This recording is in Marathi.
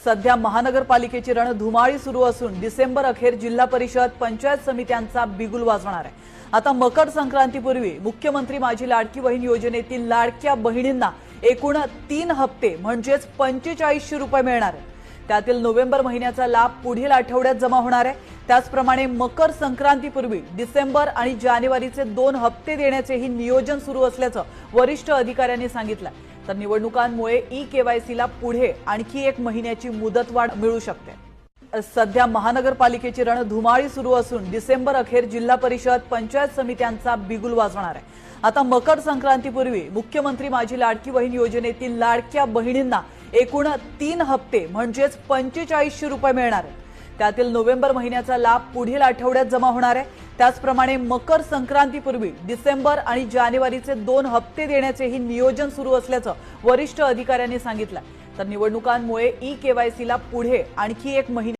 सध्या महानगरपालिकेची रणधुमाळी सुरू असून डिसेंबर अखेर जिल्हा परिषद पंचायत समित्यांचा बिगुल वाजणार आहे। आता मकर संक्रांतीपूर्वी मुख्यमंत्री माझी लाडकी बहीण योजनेतील लाडक्या बहिणींना एकूण 3 हप्ते म्हणजेच 4500 रुपये मिळणार आहेत। त्यातील नोव्हेंबर महिन्याचा लाभ पुढील आठवड्यात जमा होणार आहे। त्याचप्रमाणे मकर संक्रांतीपूर्वी डिसेंबर आणि जानेवारीचे 2 हप्ते देण्याचेही नियोजन सुरू असल्याचं वरिष्ठ अधिकाऱ्यांनी सांगितलं। तर निवडणुकांमुळे ई-केवायसीला पुढे आणखी 1 महिन्याची मुदतवाढ मिळू शकते। सध्या महानगरपालिकेची रणधुमाळी सुरू असून डिसेंबर अखेर जिल्हा परिषद पंचायत समित्यांचा बिगुल वाजणार आहे। आता मकर संक्रांतीपूर्वी मुख्यमंत्री माझी लाडकी बहीण योजनेतील लाडक्या बहिणींना एकूण 3 हप्ते म्हणजेच 4500 रुपये मिळणार आहेत। त्यातील नोव्हेंबर महिन्याचा लाभ पुढील आठवड्यात जमा होणार आहे। त्याचप्रमाणे मकर संक्रांतीपूर्वी डिसेंबर आणि जानेवारीचे 2 हप्ते देण्याचेही नियोजन सुरू असल्याचं वरिष्ठ अधिकाऱ्यांनी सांगितलं। तर निवडणुकांमुळे ई-केवायसीला पुढे आणखी 1 महिना